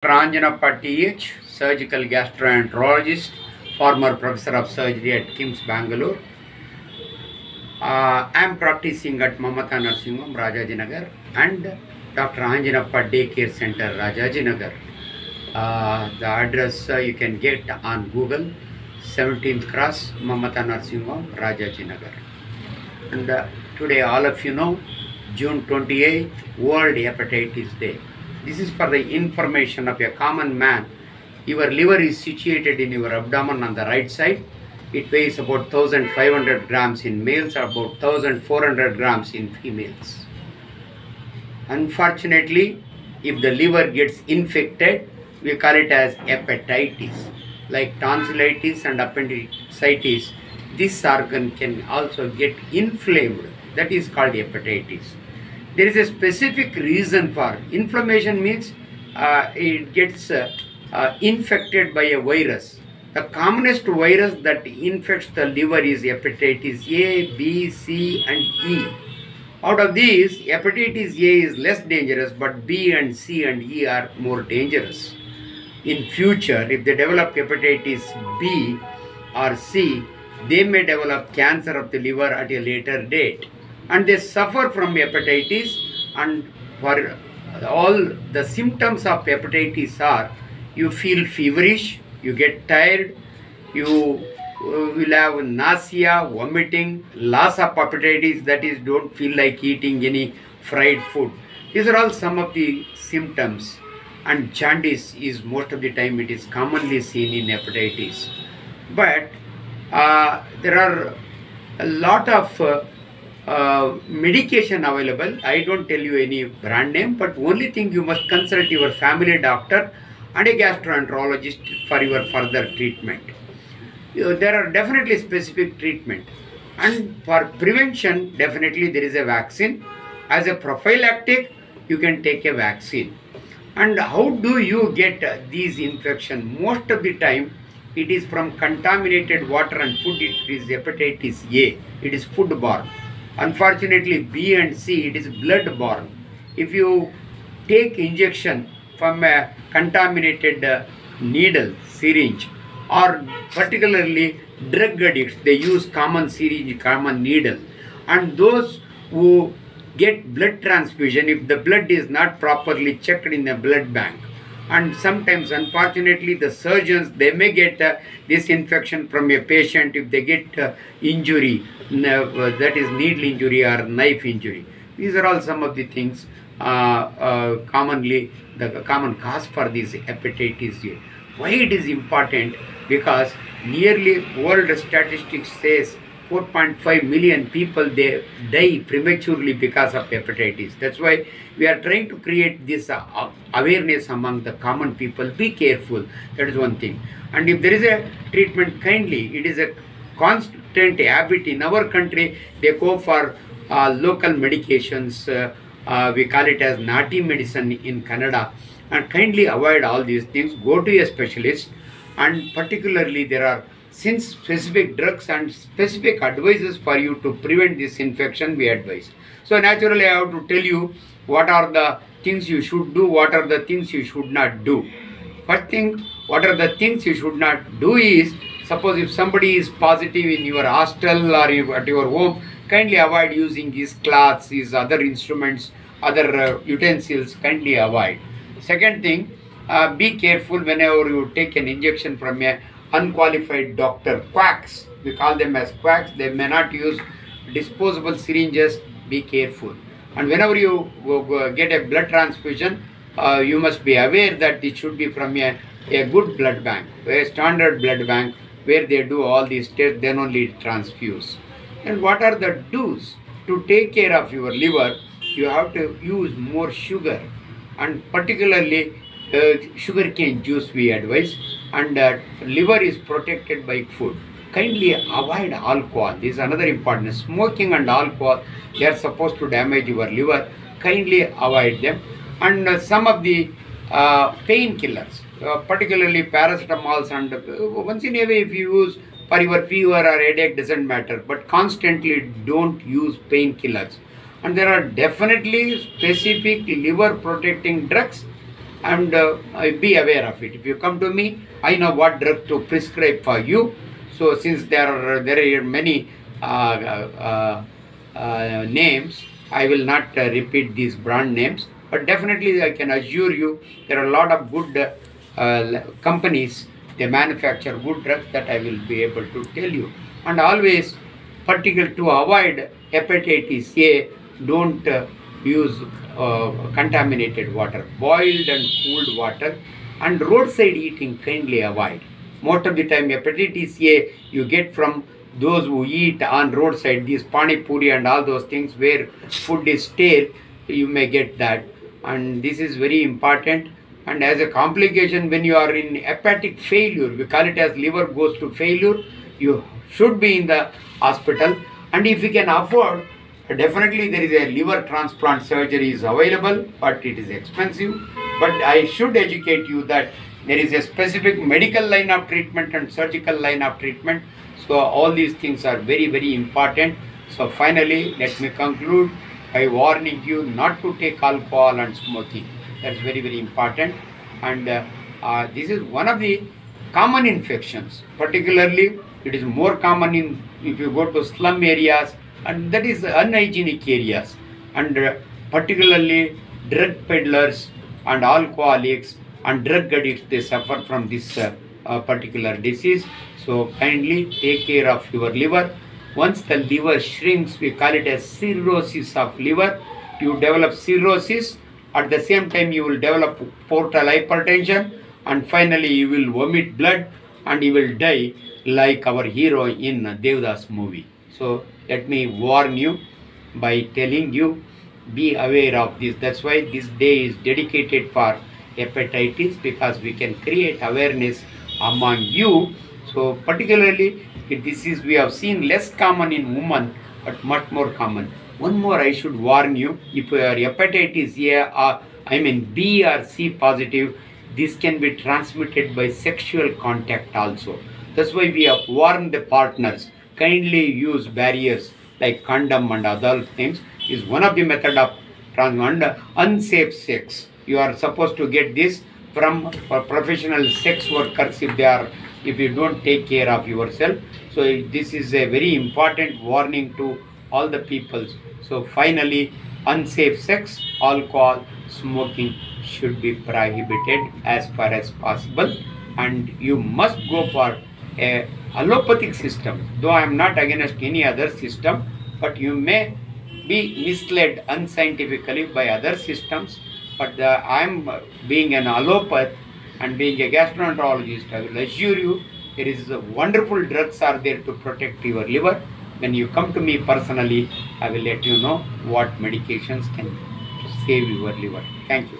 Anjanappa TH, surgical gastroenterologist, former professor of surgery at KIMS Bangalore. I am practicing at Mamata Nursing Home, Rajajinagar, and Dr. Anjanappa Daycare Center, Rajajinagar. The address you can get on Google, 17th Cross, Mamata Nursing Home, Rajajinagar. And today, all of you know, June 28th, World Hepatitis Day. This is for the information of a common man. Your liver is situated in your abdomen on the right side. It weighs about 1500 grams in males, about 1400 grams in females. Unfortunately, if the liver gets infected, we call it as hepatitis. Like tonsillitis and appendicitis, this organ can also get inflamed. That is called hepatitis. There is a specific reason for inflammation. Means it gets infected by a virus. The commonest virus that infects the liver is hepatitis A, B, C and E. Out of these, hepatitis A is less dangerous, but B and C and E are more dangerous. In future, if they develop hepatitis B or C, they may develop cancer of the liver at a later date. And they suffer from hepatitis, and for all the symptoms of hepatitis are, you feel feverish, you get tired, you will have nausea, vomiting, loss of appetite, that is, don't feel like eating any fried food. These are all some of the symptoms. And jaundice is most of the time it is commonly seen in hepatitis. But there are a lot of medication available. I don't tell you any brand name, but only thing, you must consult your family doctor and a gastroenterologist for your further treatment. There are definitely specific treatment, and for prevention definitely there is a vaccine. As a prophylactic, you can take a vaccine. And how do you get these infections? Most of the time it is from contaminated water and food. It is hepatitis A, it is foodborne. Unfortunately, B and C, it is blood-borne. If you take injection from a contaminated needle, syringe, or particularly drug addicts, they use common syringe, common needle. And those who get blood transfusion, if the blood is not properly checked in a blood bank, and sometimes unfortunately the surgeons, they may get this infection from a patient if they get injury, that is needle injury or knife injury. These are all some of the things commonly the common cause for this hepatitis A. Why it is important? Because nearly world statistics says 4.5 million people, they die prematurely because of hepatitis. That's why we are trying to create this awareness among the common people. Be careful. That is one thing. And if there is a treatment, kindly, it is a constant habit in our country. They go for local medications. We call it as naughty medicine in Canada. And kindly avoid all these things. Go to a specialist. And particularly there are, since specific drugs and specific advices for you to prevent this infection, we advise. So naturally I have to tell you what are the things you should do, what are the things you should not do. First thing, what are the things you should not do is, suppose if somebody is positive in your hostel or at your home, kindly avoid using these cloths, these other instruments, other utensils, kindly avoid. Second thing, be careful whenever you take an injection from a unqualified doctor. Quacks, we call them as quacks. They may not use disposable syringes. Be careful. And whenever you get a blood transfusion, you must be aware that it should be from a good blood bank, a standard blood bank where they do all these tests, then only transfuse. And what are the do's? To take care of your liver, you have to use more sugar, and particularly sugarcane juice we advise. And liver is protected by food. Kindly avoid alcohol. This is another important. Smoking and alcohol, they are supposed to damage your liver. Kindly avoid them. And some of the painkillers, particularly paracetamols, and once in a way if you use for your fever or headache, doesn't matter, but constantly don't use painkillers. And there are definitely specific liver protecting drugs and be aware of it. If you come to me, I know what drug to prescribe for you. So since there are many names, I will not repeat these brand names, but definitely I can assure you there are a lot of good companies, they manufacture good drugs that I will be able to tell you. And always, particular to avoid hepatitis A, don't use contaminated water, boiled and cooled water, and roadside eating kindly avoid. Most of the time hepatitis A you get from those who eat on roadside, these pani puri and all those things where food is stale, you may get that. And this is very important. And as a complication, when you are in hepatic failure, we call it as liver goes to failure, you should be in the hospital. And if you can afford, definitely there is a liver transplant surgery is available, but it is expensive. But I should educate you that there is a specific medical line of treatment and surgical line of treatment. So all these things are very, very important. So finally, let me conclude by warning you not to take alcohol and smoking. That's very, very important. And this is one of the common infections. Particularly, it is more common if you go to slum areas, and that is unhygienic areas. And particularly drug peddlers and alcoholics and drug addicts, they suffer from this particular disease. So kindly take care of your liver. Once the liver shrinks, we call it as cirrhosis of liver. You develop cirrhosis. At the same time, you will develop portal hypertension, and finally you will vomit blood and you will die like our hero in Devdas movie. So let me warn you by telling you, be aware of this. That's why this day is dedicated for hepatitis, because we can create awareness among you. So particularly this is, we have seen less common in women, but much more common. One more I should warn you, if you are hepatitis A or B or C positive, this can be transmitted by sexual contact also. That's why we have warned the partners, kindly use barriers like condom and other things is one of the method of transmission. Unsafe sex, you are supposed to get this from professional sex workers if you don't take care of yourself. So this is a very important warning to all the people. So finally, unsafe sex, alcohol, smoking should be prohibited as far as possible, and you must go for a allopathic system. Though I am not against any other system, but you may be misled unscientifically by other systems. But I am being an allopath and being a gastroenterologist, I will assure you there is wonderful drugs are there to protect your liver. When you come to me personally, I will let you know what medications can save your liver. Thank you.